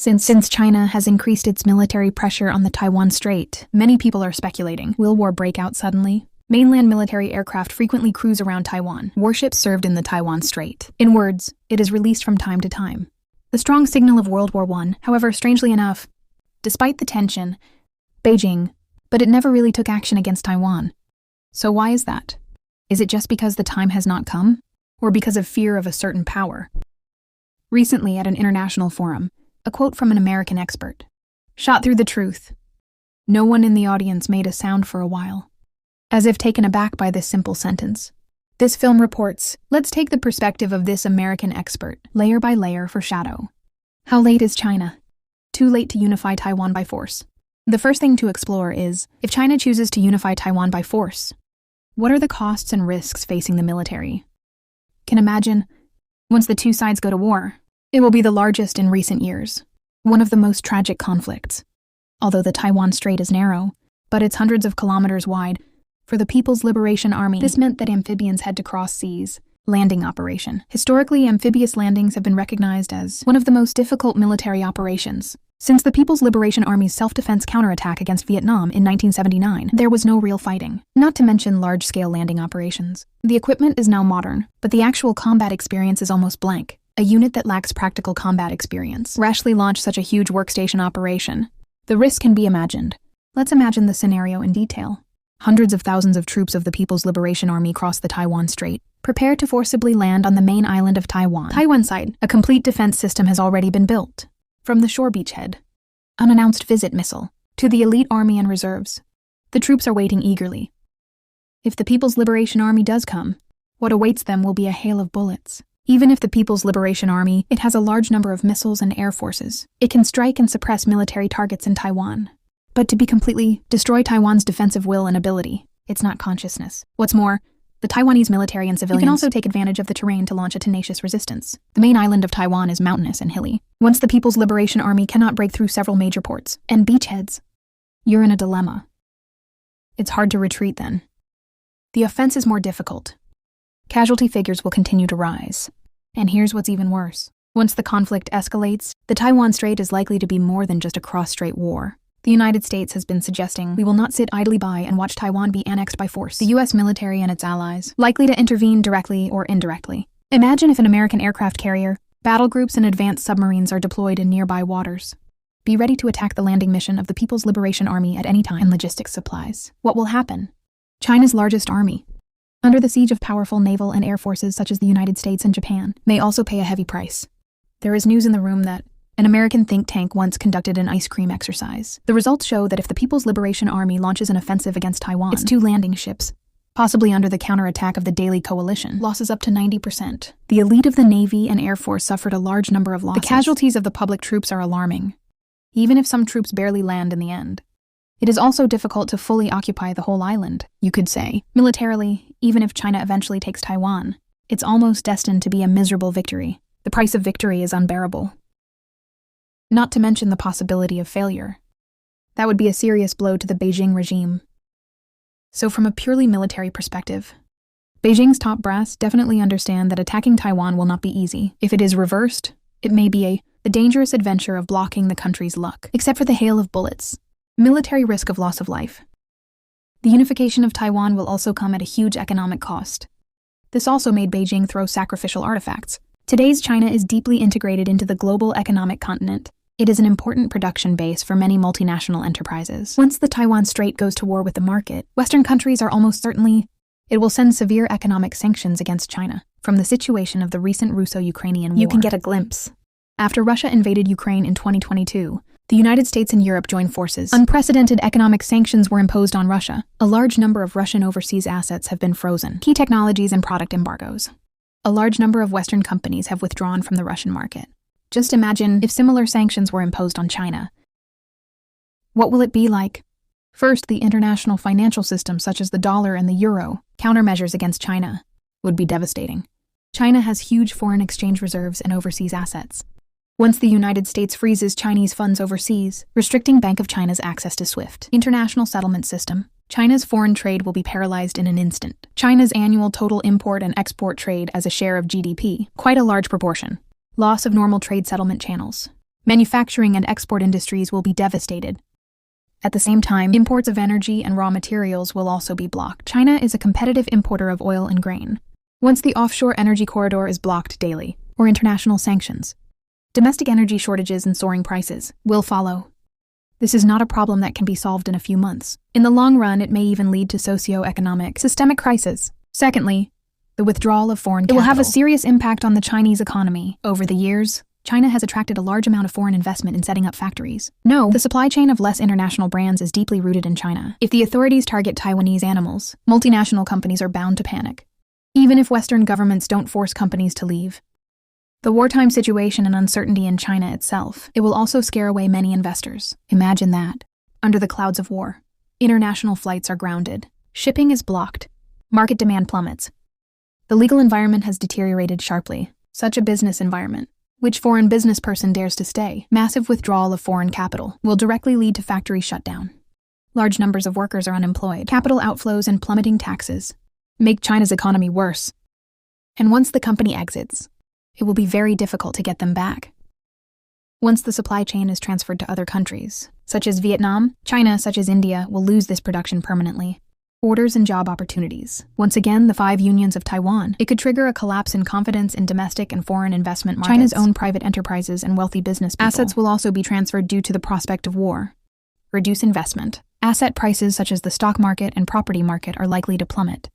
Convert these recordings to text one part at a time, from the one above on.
Since China has increased its military pressure on the Taiwan Strait, many people are speculating, will war break out suddenly? Mainland military aircraft frequently cruise around Taiwan. Warships served in the Taiwan Strait. In words, it is released from time to time. The strong signal of World War I, however, strangely enough, despite the tension, Beijing, but it never really took action against Taiwan. So why is that? Is it just because the time has not come? Or because of fear of a certain power? Recently, at an international forum, a quote from an American expert shot through the truth. No one in the audience made a sound for a while, as if taken aback by this simple sentence. This film reports, let's take the perspective of this American expert, layer by layer for shadow. How late is China? Too late to unify Taiwan by force. The first thing to explore is, if China chooses to unify Taiwan by force, what are the costs and risks facing the military? Can imagine, once the two sides go to war, it will be the largest in recent years, one of the most tragic conflicts. Although the Taiwan Strait is narrow, but it's hundreds of kilometers wide, for the People's Liberation Army, this meant that amphibians had to cross seas. Landing operation. Historically, amphibious landings have been recognized as one of the most difficult military operations. Since the People's Liberation Army's self-defense counterattack against Vietnam in 1979, there was no real fighting, not to mention large-scale landing operations. The equipment is now modern, but the actual combat experience is almost blank. A unit that lacks practical combat experience rashly launched such a huge workstation operation. The risk can be imagined. Let's imagine the scenario in detail. Hundreds of thousands of troops of the People's Liberation Army cross the Taiwan Strait, prepare to forcibly land on the main island of Taiwan. Taiwan side, a complete defense system has already been built. From the shore beachhead, unannounced visit missile, to the elite army and reserves. The troops are waiting eagerly. If the People's Liberation Army does come, what awaits them will be a hail of bullets. Even if the People's Liberation Army, it has a large number of missiles and air forces. It can strike and suppress military targets in Taiwan. But to be completely destroy Taiwan's defensive will and ability, it's not consciousness. What's more, the Taiwanese military and civilians can also take advantage of the terrain to launch a tenacious resistance. The main island of Taiwan is mountainous and hilly. Once the People's Liberation Army cannot break through several major ports and beachheads, you're in a dilemma. It's hard to retreat then. The offense is more difficult. Casualty figures will continue to rise. And here's what's even worse. Once the conflict escalates, the Taiwan Strait is likely to be more than just a cross-strait war. The United States has been suggesting we will not sit idly by and watch Taiwan be annexed by force. The U.S. military and its allies, likely to intervene directly or indirectly. Imagine if an American aircraft carrier, battle groups, and advanced submarines are deployed in nearby waters. Be ready to attack the landing mission of the People's Liberation Army at any time and logistics supplies. What will happen? China's largest army, under the siege of powerful naval and air forces such as the United States and Japan, may also pay a heavy price. There is news in the room that an American think tank once conducted an ice cream exercise. The results show that if the People's Liberation Army launches an offensive against Taiwan, its two landing ships, possibly under the counterattack of the Daily Coalition, losses up to 90%. The elite of the Navy and Air Force suffered a large number of losses. The casualties of the public troops are alarming, even if some troops barely land in the end. It is also difficult to fully occupy the whole island, you could say. Militarily, even if China eventually takes Taiwan, it's almost destined to be a miserable victory. The price of victory is unbearable. Not to mention the possibility of failure. That would be a serious blow to the Beijing regime. So from a purely military perspective, Beijing's top brass definitely understand that attacking Taiwan will not be easy. If it is reversed, it may be a dangerous adventure of blocking the country's luck. Except for the hail of bullets, military risk of loss of life. The unification of Taiwan will also come at a huge economic cost. This also made Beijing throw sacrificial artifacts. Today's China is deeply integrated into the global economic continent. It is an important production base for many multinational enterprises. Once the Taiwan Strait goes to war with the market, Western countries are almost certainly, it will send severe economic sanctions against China. From the situation of the recent Russo-Ukrainian war, you can get a glimpse. After Russia invaded Ukraine in 2022, the United States and Europe joined forces. Unprecedented economic sanctions were imposed on Russia. A large number of Russian overseas assets have been frozen. Key technologies and product embargoes. A large number of Western companies have withdrawn from the Russian market. Just imagine if similar sanctions were imposed on China. What will it be like? First, the international financial system, such as the dollar and the euro, countermeasures against China, would be devastating. China has huge foreign exchange reserves and overseas assets. Once the United States freezes Chinese funds overseas, restricting Bank of China's access to SWIFT international settlement system, China's foreign trade will be paralyzed in an instant. China's annual total import and export trade as a share of GDP, quite a large proportion. Loss of normal trade settlement channels. Manufacturing and export industries will be devastated. At the same time, imports of energy and raw materials will also be blocked. China is a competitive importer of oil and grain. Once the offshore energy corridor is blocked daily, or international sanctions, domestic energy shortages and soaring prices will follow. This is not a problem that can be solved in a few months. In the long run, it may even lead to socio-economic, systemic crisis. Secondly, the withdrawal of foreign capital. It will have a serious impact on the Chinese economy. Over the years, China has attracted a large amount of foreign investment in setting up factories. No, the supply chain of less international brands is deeply rooted in China. If the authorities target Taiwanese animals, multinational companies are bound to panic, even if Western governments don't force companies to leave. The wartime situation and uncertainty in China itself, it will also scare away many investors. Imagine that. Under the clouds of war, international flights are grounded, shipping is blocked, market demand plummets. The legal environment has deteriorated sharply. Such a business environment, which foreign business person dares to stay? Massive withdrawal of foreign capital will directly lead to factory shutdown. Large numbers of workers are unemployed. Capital outflows and plummeting taxes make China's economy worse. And once the company exits, it will be very difficult to get them back. Once the supply chain is transferred to other countries, such as Vietnam, China, such as India, will lose this production permanently. Orders and job opportunities. Once again, the 5 unions of Taiwan. It could trigger a collapse in confidence in domestic and foreign investment markets. China's own private enterprises and wealthy business people. Assets will also be transferred due to the prospect of war. Reduce investment. Asset prices such as the stock market and property market are likely to plummet.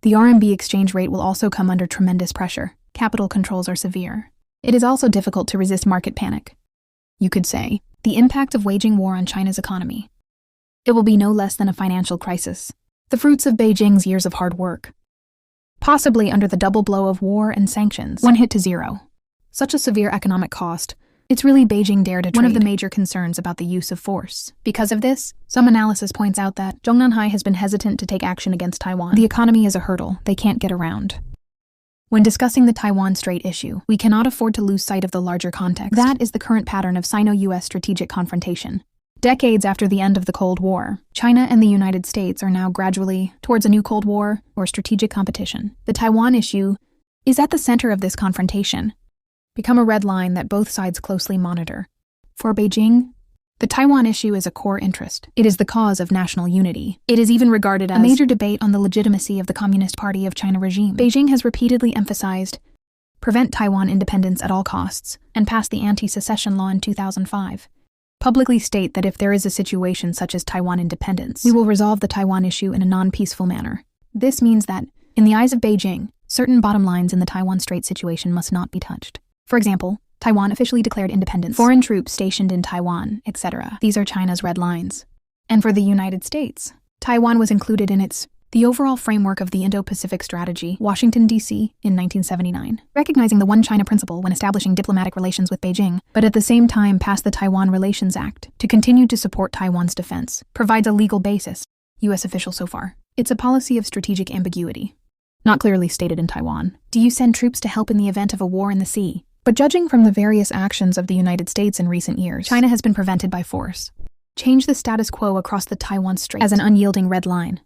The RMB exchange rate will also come under tremendous pressure. Capital controls are severe. It is also difficult to resist market panic. You could say, the impact of waging war on China's economy. It will be no less than a financial crisis. The fruits of Beijing's years of hard work. Possibly under the double blow of war and sanctions. One hit to zero. Such a severe economic cost. It's really Beijing dare to trade. One of the major concerns about the use of force. Because of this, some analysis points out that Zhongnanhai has been hesitant to take action against Taiwan. The economy is a hurdle they can't get around. When discussing the Taiwan Strait issue, we cannot afford to lose sight of the larger context. That is the current pattern of Sino-US strategic confrontation. Decades after the end of the Cold War, China and the United States are now gradually towards a new Cold War or strategic competition. The Taiwan issue is at the center of this confrontation, become a red line that both sides closely monitor. For Beijing, the Taiwan issue is a core interest. It is the cause of national unity. It is even regarded as a major debate on the legitimacy of the Communist Party of China regime. Beijing has repeatedly emphasized prevent Taiwan independence at all costs and passed the anti-secession law in 2005. Publicly state that if there is a situation such as Taiwan independence, we will resolve the Taiwan issue in a non-peaceful manner. This means that, in the eyes of Beijing, certain bottom lines in the Taiwan Strait situation must not be touched. For example, Taiwan officially declared independence, foreign troops stationed in Taiwan, etc. These are China's red lines. And for the United States, Taiwan was included in the overall framework of the Indo-Pacific Strategy, Washington, D.C., in 1979, recognizing the One China principle when establishing diplomatic relations with Beijing, but at the same time passed the Taiwan Relations Act to continue to support Taiwan's defense, provides a legal basis. U.S. official so far. It's a policy of strategic ambiguity, not clearly stated in Taiwan. Do you send troops to help in the event of a war in the sea? But judging from the various actions of the United States in recent years, China has been prevented by force. Change the status quo across the Taiwan Strait as an unyielding red line,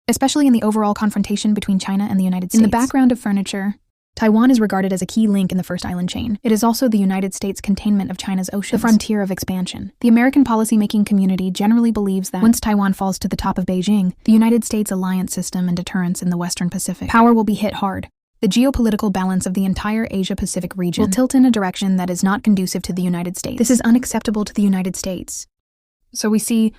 especially in the overall confrontation between China and the United States. In the background of furniture, Taiwan is regarded as a key link in the first island chain. It is also the United States' containment of China's oceans, the frontier of expansion. The American policymaking community generally believes that once Taiwan falls to the top of Beijing, the United States' alliance system and deterrence in the Western Pacific power will be hit hard. The geopolitical balance of the entire Asia-Pacific region will tilt in a direction that is not conducive to the United States. This is unacceptable to the United States. So we see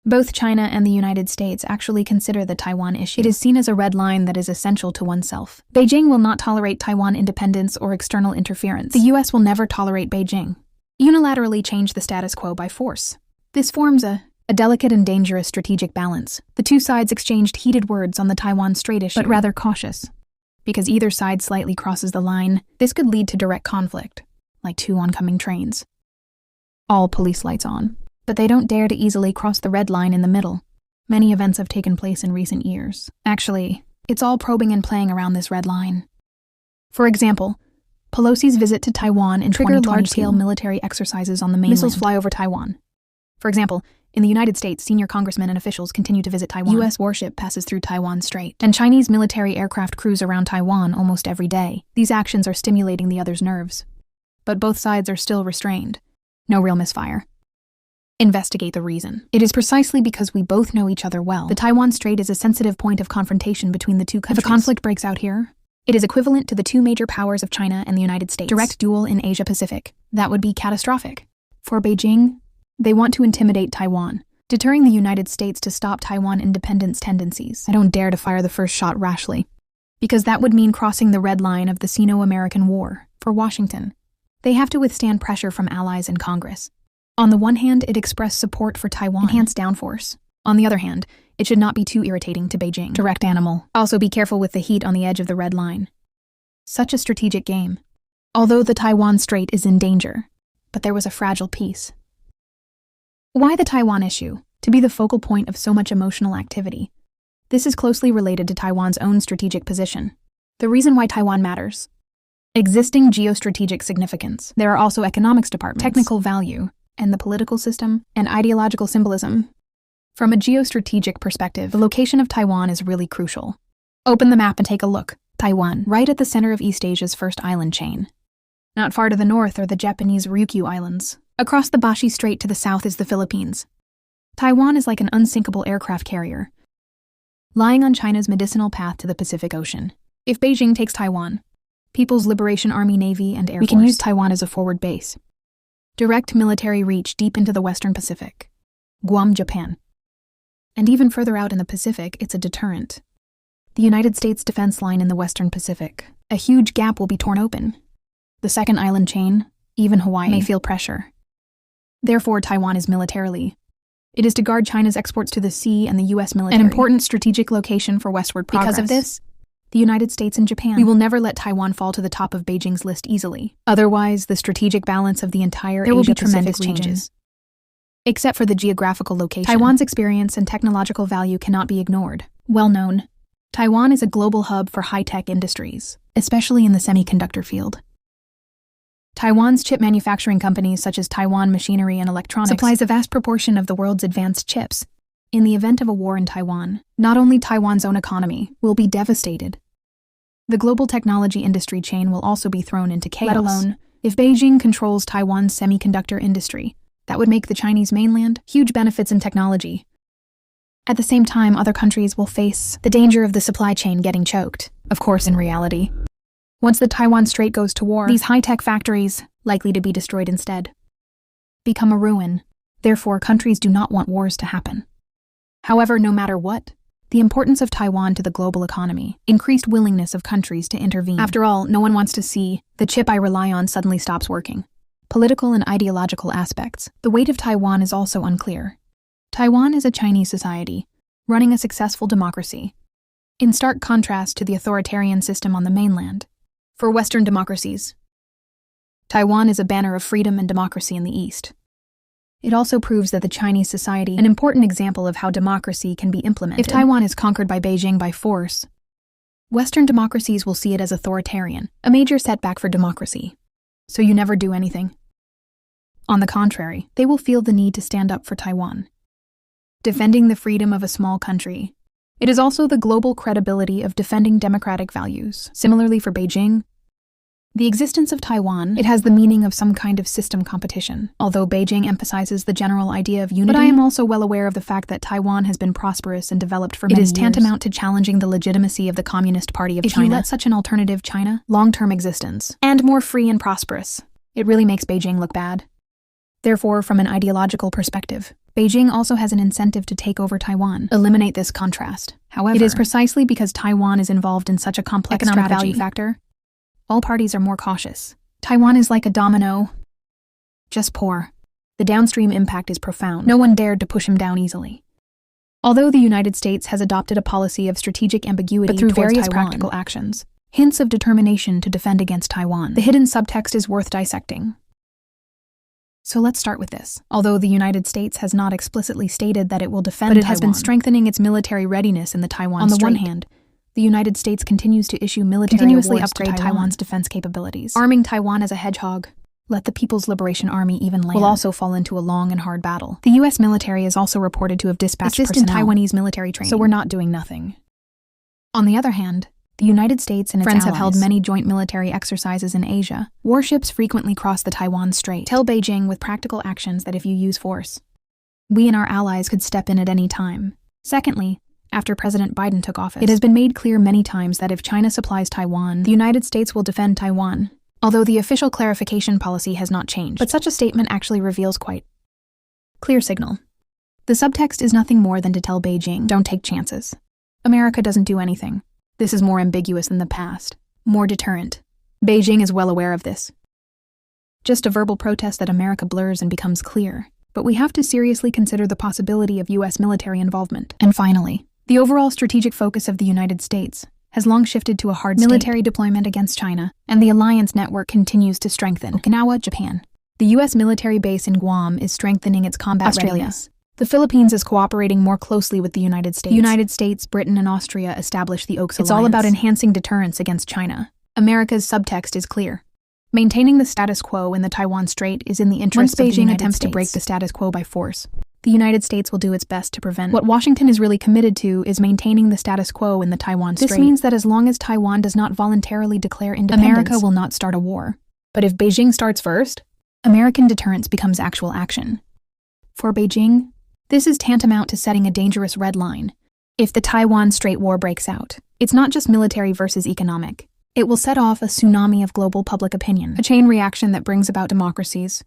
both China and the United States actually consider the Taiwan issue. It is seen as a red line that is essential to oneself. Beijing will not tolerate Taiwan independence or external interference. The U.S. will never tolerate Beijing unilaterally change the status quo by force. This forms a delicate and dangerous strategic balance. The two sides exchanged heated words on the Taiwan Strait issue, but rather cautious. Because either side slightly crosses the line, this could lead to direct conflict, like two oncoming trains. All police lights on. But they don't dare to easily cross the red line in the middle. Many events have taken place in recent years. Actually, it's all probing and playing around this red line. For example, Pelosi's visit to Taiwan and triggered large-scale military exercises on the mainland. Missiles fly over Taiwan. For example, in the United States, senior congressmen and officials continue to visit Taiwan. U.S. warship passes through Taiwan Strait, and Chinese military aircraft cruise around Taiwan almost every day. These actions are stimulating the other's nerves. But both sides are still restrained. No real misfire. Investigate the reason. It is precisely because we both know each other well. The Taiwan Strait is a sensitive point of confrontation between the two countries. If a conflict breaks out here, it is equivalent to the two major powers of China and the United States. Direct duel in Asia-Pacific. That would be catastrophic. For Beijing, they want to intimidate Taiwan, deterring the United States to stop Taiwan independence tendencies. I don't dare to fire the first shot rashly, because that would mean crossing the red line of the Sino-American War. For Washington, they have to withstand pressure from allies in Congress. On the one hand, it expressed support for Taiwan, enhanced downforce. On the other hand, it should not be too irritating to Beijing. Direct animal. Also be careful with the heat on the edge of the red line. Such a strategic game. Although the Taiwan Strait is in danger, but there was a fragile piece. Why the Taiwan issue? To be the focal point of so much emotional activity. This is closely related to Taiwan's own strategic position. The reason why Taiwan matters. Existing geostrategic significance. There are also economics departments, technical value, and the political system, and ideological symbolism. From a geostrategic perspective, the location of Taiwan is really crucial. Open the map and take a look. Taiwan, right at the center of East Asia's first island chain. Not far to the north are the Japanese Ryukyu Islands. Across the Bashi Strait to the south is the Philippines. Taiwan is like an unsinkable aircraft carrier, lying on China's medicinal path to the Pacific Ocean. If Beijing takes Taiwan, People's Liberation Army, Navy, and Air Force, we can use Taiwan as a forward base. Direct military reach deep into the Western Pacific. Guam, Japan. And even further out in the Pacific, it's a deterrent. The United States defense line in the Western Pacific. A huge gap will be torn open. The second island chain, even Hawaii, may feel pressure. Therefore, Taiwan is militarily. It is to guard China's exports to the sea and the U.S. military. An important strategic location for westward progress. Because of this, the United States and Japan, we will never let Taiwan fall to the top of Beijing's list easily. Otherwise, the strategic balance of the entire Asia-Pacific region. There will be tremendous changes. Except for the geographical location. Taiwan's experience and technological value cannot be ignored. Well known, Taiwan is a global hub for high-tech industries, especially in the semiconductor field. Taiwan's chip manufacturing companies such as Taiwan Machinery and Electronics supplies a vast proportion of the world's advanced chips. In the event of a war in Taiwan, not only Taiwan's own economy will be devastated, the global technology industry chain will also be thrown into chaos. Let alone, if Beijing controls Taiwan's semiconductor industry, that would make the Chinese mainland huge benefits in technology. At the same time, other countries will face the danger of the supply chain getting choked. Of course, in reality, once the Taiwan Strait goes to war, these high-tech factories, likely to be destroyed instead, become a ruin. Therefore, countries do not want wars to happen. However, no matter what, the importance of Taiwan to the global economy, increased willingness of countries to intervene. After all, no one wants to see the chip I rely on suddenly stops working. Political and ideological aspects. The weight of Taiwan is also unclear. Taiwan is a Chinese society, running a successful democracy, in stark contrast to the authoritarian system on the mainland. For Western democracies, Taiwan is a banner of freedom and democracy in the East. It also proves that the Chinese society, an important example of how democracy can be implemented. If Taiwan is conquered by Beijing by force, Western democracies will see it as authoritarian, a major setback for democracy. So you never do anything. On the contrary, they will feel the need to stand up for Taiwan, defending the freedom of a small country. It is also the global credibility of defending democratic values. Similarly for Beijing, the existence of Taiwan, it has the meaning of some kind of system competition. Although Beijing emphasizes the general idea of unity, but I am also well aware of the fact that Taiwan has been prosperous and developed for many years. It is tantamount to challenging the legitimacy of the Communist Party of China. If you let such an alternative China, long-term existence, and more free and prosperous, it really makes Beijing look bad. Therefore, from an ideological perspective, Beijing also has an incentive to take over Taiwan, eliminate this contrast. However, it is precisely because Taiwan is involved in such a complex economic value factor, all parties are more cautious. Taiwan is like a domino, just poor. The downstream impact is profound. No one dared to push him down easily. Although the United States has adopted a policy of strategic ambiguity but through various practical actions, hints of determination to defend against Taiwan, the hidden subtext is worth dissecting. So let's start with this. Although the United States has not explicitly stated that it will defend Taiwan, has been strengthening its military readiness in the Taiwan Strait. On the one hand, the United States continues to issue military awards upgrade to Taiwan's defense capabilities. Arming Taiwan as a hedgehog, let the People's Liberation Army even land, will also fall into a long and hard battle. The U.S. military is also reported to have dispatched personnel in Taiwanese military training, so we're not doing nothing. On the other hand, The United States and its Friends allies have held many joint military exercises in Asia. Warships frequently cross the Taiwan Strait. Tell Beijing with practical actions that if you use force, we and our allies could step in at any time. Secondly, after President Biden took office, it has been made clear many times that if China supplies Taiwan, the United States will defend Taiwan, although the official clarification policy has not changed. But such a statement actually reveals quite clear signal. The subtext is nothing more than to tell Beijing, don't take chances. America doesn't do anything. This is more ambiguous than the past, more deterrent. Beijing is well aware of this. Just a verbal protest that America blurs and becomes clear. But we have to seriously consider the possibility of U.S. military involvement. And finally, the overall strategic focus of the United States has long shifted to a hard military deployment against China, and the alliance network continues to strengthen. Okinawa, Japan. The U.S. military base in Guam is strengthening its combat readiness. The Philippines is cooperating more closely with the United States. The United States, Britain, and Austria established the Oaks Alliance. It's all about enhancing deterrence against China. America's subtext is clear. Maintaining the status quo in the Taiwan Strait is in the interest of the United States. Once Beijing attempts to break the status quo by force, the United States will do its best to prevent. What Washington is really committed to is maintaining the status quo in the Taiwan Strait. This means that as long as Taiwan does not voluntarily declare independence, America will not start a war. But if Beijing starts first, American deterrence becomes actual action. For Beijing, this is tantamount to setting a dangerous red line. If the Taiwan Strait War breaks out, it's not just military versus economic. It will set off a tsunami of global public opinion, a chain reaction that brings about democracies.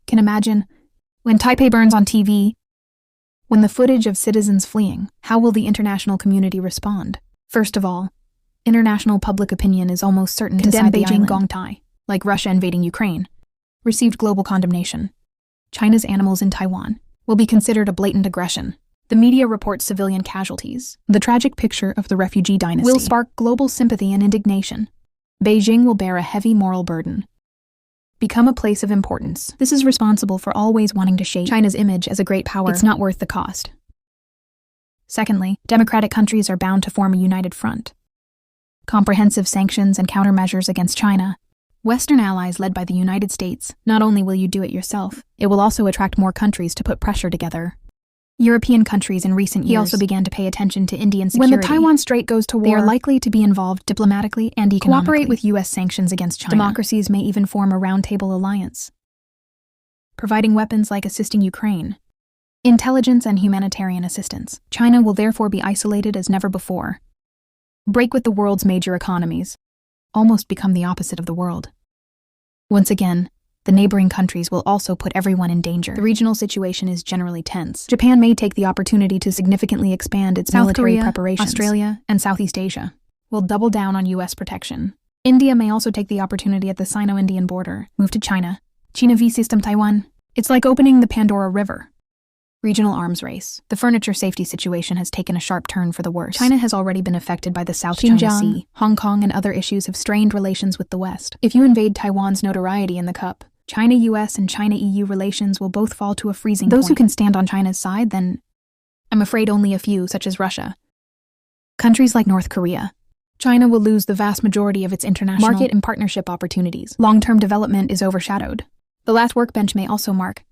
Can imagine, when Taipei burns on TV, when the footage of citizens fleeing, how will the international community respond? First of all, international public opinion is almost certain to side Beijing Gongtai, like Russia invading Ukraine, received global condemnation. China's animals in Taiwan will be considered a blatant aggression. The media reports civilian casualties. The tragic picture of the refugee dynasty will spark global sympathy and indignation. Beijing will bear a heavy moral burden. Become a place of importance. This is responsible for always wanting to shape China's image as a great power. It's not worth the cost. Secondly, democratic countries are bound to form a united front. Comprehensive sanctions and countermeasures against China. Western allies led by the United States, not only will you do it yourself, it will also attract more countries to put pressure together. European countries in recent years also began to pay attention to Indian security. When the Taiwan Strait goes to war, they are likely to be involved diplomatically and economically. Cooperate with U.S. sanctions against China. Democracies may even form a roundtable alliance, providing weapons like assisting Ukraine. Intelligence and humanitarian assistance. China will therefore be isolated as never before. Break with the world's major economies. Almost become the opposite of the world. Once again, the neighboring countries will also put everyone in danger. The regional situation is generally tense. Japan may take the opportunity to significantly expand its military preparations. Australia and Southeast Asia will double down on U.S. protection. India may also take the opportunity at the Sino-Indian border, move to China. China v. System Taiwan. It's like opening the Pandora River. Regional arms race. The furniture safety situation has taken a sharp turn for the worse. China has already been affected by the South China Sea. Hong Kong and other issues have strained relations with the West. If you invade Taiwan's notoriety in the cup, China-US and China-EU relations will both fall to a freezing point. Those who can stand on China's side, then, I'm afraid only a few, such as Russia. Countries like North Korea. China will lose the vast majority of its international market and partnership opportunities. Long-term development is overshadowed. The last workbench may also mark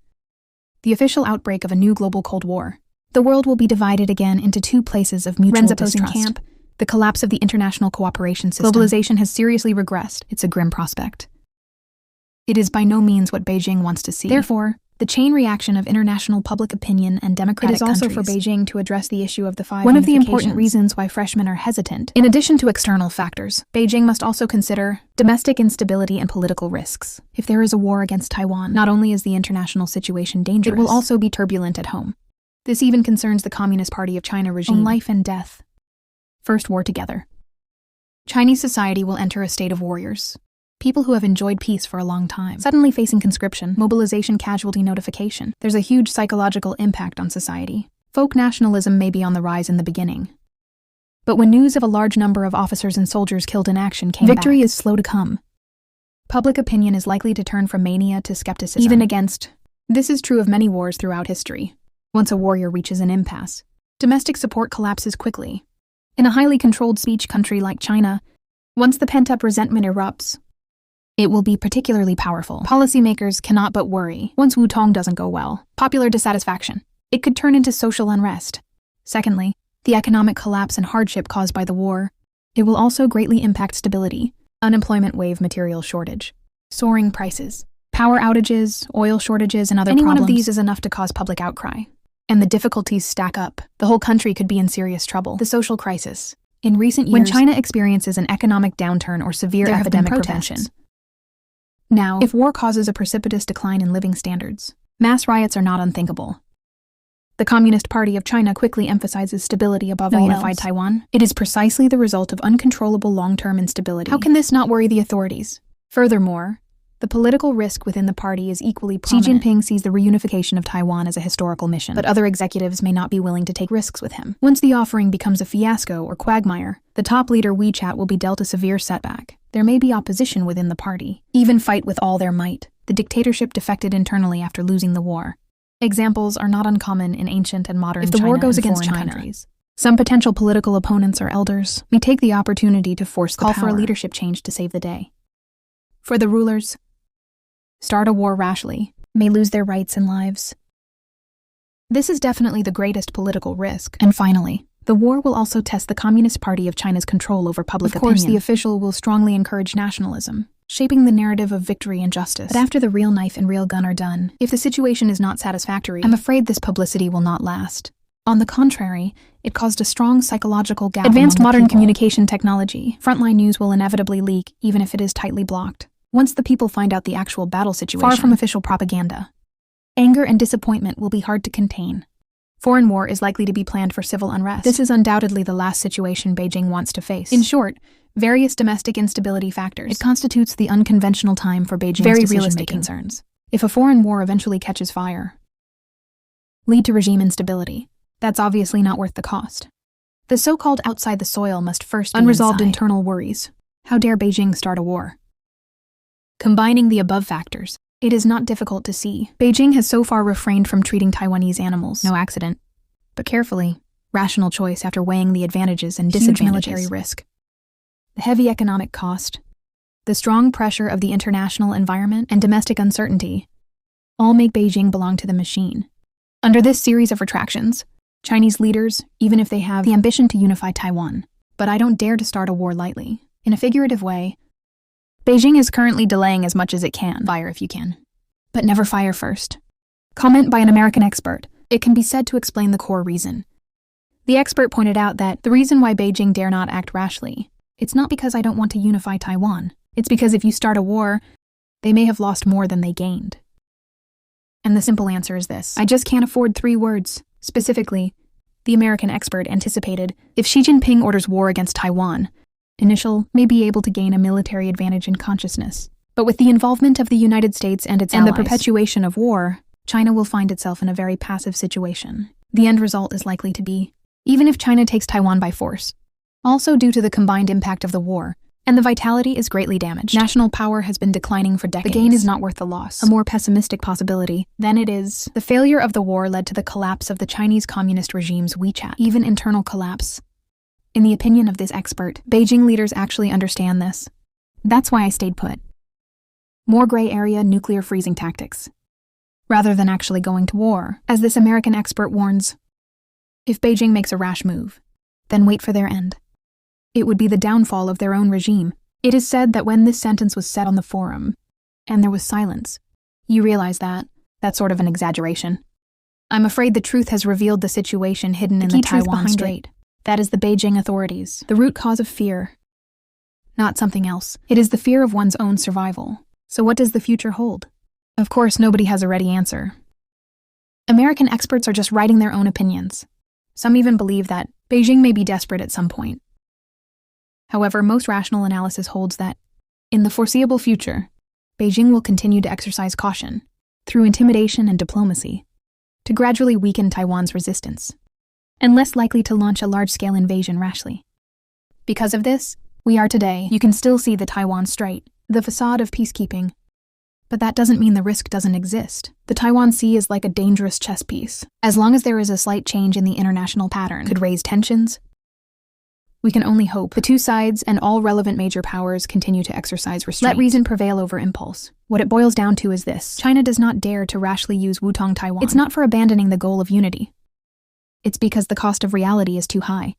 the official outbreak of a new global Cold War. The world will be divided again into two places of mutual distrust. Camp, the collapse of the international cooperation system. Globalization has seriously regressed. It's a grim prospect. It is by no means what Beijing wants to see. Therefore, the chain reaction of international public opinion and democratic countries. It is also for Beijing to address the issue of the five One of the important reasons why freshmen are hesitant. In addition to external factors, Beijing must also consider domestic instability and political risks. If there is a war against Taiwan, not only is the international situation dangerous, it will also be turbulent at home. This even concerns the Communist Party of China regime. On life and death. First war together. Chinese society will enter a state of warriors. People who have enjoyed peace for a long time, suddenly facing conscription, mobilization, casualty notification. There's a huge psychological impact on society. Folk nationalism may be on the rise in the beginning. But when news of a large number of officers and soldiers killed in action came victory is slow to come. Public opinion is likely to turn from mania to skepticism. Even against. This is true of many wars throughout history. Once a warrior reaches an impasse, domestic support collapses quickly. In a highly controlled speech country like China, once the pent-up resentment erupts, it will be particularly powerful. Policymakers cannot but worry. Once Wutong doesn't go well, popular dissatisfaction, it could turn into social unrest. Secondly, the economic collapse and hardship caused by the war It will also greatly impact stability, unemployment wave, material shortage, soaring prices, power outages, oil shortages, and other problems. Any one of these is enough to cause public outcry. And the difficulties stack up. The whole country could be in serious trouble. The social crisis. In recent years, when China experiences an economic downturn or severe epidemic prevention. Now, if war causes a precipitous decline in living standards, mass riots are not unthinkable. The Communist Party of China quickly emphasizes stability above all unified Taiwan. It is precisely the result of uncontrollable long-term instability. How can this not worry the authorities? Furthermore, the political risk within the party is equally prominent. Xi Jinping sees the reunification of Taiwan as a historical mission, but other executives may not be willing to take risks with him. Once the offering becomes a fiasco or quagmire, the top leader WeChat will be dealt a severe setback. There may be opposition within the party, even fight with all their might. The dictatorship defected internally after losing the war. Examples are not uncommon in ancient and modern China. If the war goes against China, countries, some potential political opponents or elders may take the opportunity to force the power. Call for a leadership change to save the day. For the rulers, start a war rashly, may lose their rights and lives. This is definitely the greatest political risk. And finally, the war will also test the Communist Party of China's control over public opinion. Of course, the official will strongly encourage nationalism, shaping the narrative of victory and justice. But after the real knife and real gun are done, if the situation is not satisfactory, I'm afraid this publicity will not last. On the contrary, it caused a strong psychological gap. Advanced modern communication technology, frontline news will inevitably leak, even if it is tightly blocked. Once the people find out the actual battle situation, far from official propaganda, anger and disappointment will be hard to contain. Foreign war is likely to be planned for civil unrest. This is undoubtedly the last situation Beijing wants to face. In short, various domestic instability factors. It constitutes the unconventional time for Beijing's very realistic concerns. If a foreign war eventually catches fire, lead to regime instability, that's obviously not worth the cost. The so-called outside the soil must first be unresolved internal worries. How dare Beijing start a war? Combining the above factors, it is not difficult to see. Beijing has so far refrained from treating Taiwanese animals, no accident, but carefully, rational choice after weighing the advantages and disadvantages. Huge military risk, the heavy economic cost, the strong pressure of the international environment, and domestic uncertainty all make Beijing belong to the machine. Under this series of retractions, Chinese leaders, even if they have the ambition to unify Taiwan, but I don't dare to start a war lightly. In a figurative way, Beijing is currently delaying as much as it can. Fire if you can, but never fire first. Comment by an American expert. It can be said to explain the core reason. The expert pointed out that the reason why Beijing dare not act rashly, it's not because I don't want to unify Taiwan. It's because if you start a war, they may have lost more than they gained. And the simple answer is this: I just can't afford 3 words. Specifically, the American expert anticipated if Xi Jinping orders war against Taiwan, Initial may be able to gain a military advantage in consciousness. But with the involvement of the United States and its allies, and the perpetuation of war, China will find itself in a very passive situation. The end result is likely to be, even if China takes Taiwan by force, also due to the combined impact of the war, and the vitality is greatly damaged. National power has been declining for decades. The gain is not worth the loss. A more pessimistic possibility than it is. The failure of the war led to the collapse of the Chinese communist regime's WeChat, even internal collapse. In the opinion of this expert, Beijing leaders actually understand this. That's why I stayed put. More gray area nuclear freezing tactics, rather than actually going to war. As this American expert warns, if Beijing makes a rash move, then wait for their end. It would be the downfall of their own regime. It is said that when this sentence was said on the forum, and there was silence, you realize that that's sort of an exaggeration. I'm afraid the truth has revealed the situation hidden in the Taiwan Strait. That is the Beijing authorities. The root cause of fear. Not something else. It is the fear of one's own survival. So what does the future hold? Of course, nobody has a ready answer. American experts are just writing their own opinions. Some even believe that Beijing may be desperate at some point. However, most rational analysis holds that, in the foreseeable future, Beijing will continue to exercise caution, through intimidation and diplomacy, to gradually weaken Taiwan's resistance, and less likely to launch a large-scale invasion rashly. Because of this, we are today. You can still see the Taiwan Strait, the facade of peacekeeping. But that doesn't mean the risk doesn't exist. The Taiwan Sea is like a dangerous chess piece. As long as there is a slight change in the international pattern, could raise tensions. We can only hope the two sides and all relevant major powers continue to exercise restraint. Let reason prevail over impulse. What it boils down to is this: China does not dare to rashly use Wutong Taiwan. It's not for abandoning the goal of unity. It's because the cost of reality is too high.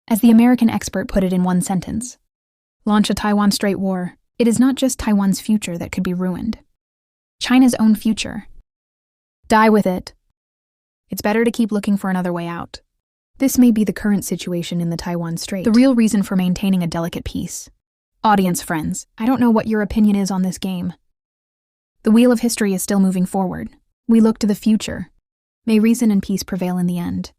As the American expert put it in one sentence, launch a Taiwan Strait war. It is not just Taiwan's future that could be ruined. China's own future. Die with it. It's better to keep looking for another way out. This may be the current situation in the Taiwan Strait, the real reason for maintaining a delicate peace. Audience friends, I don't know what your opinion is on this game. The wheel of history is still moving forward. We look to the future. May reason and peace prevail in the end.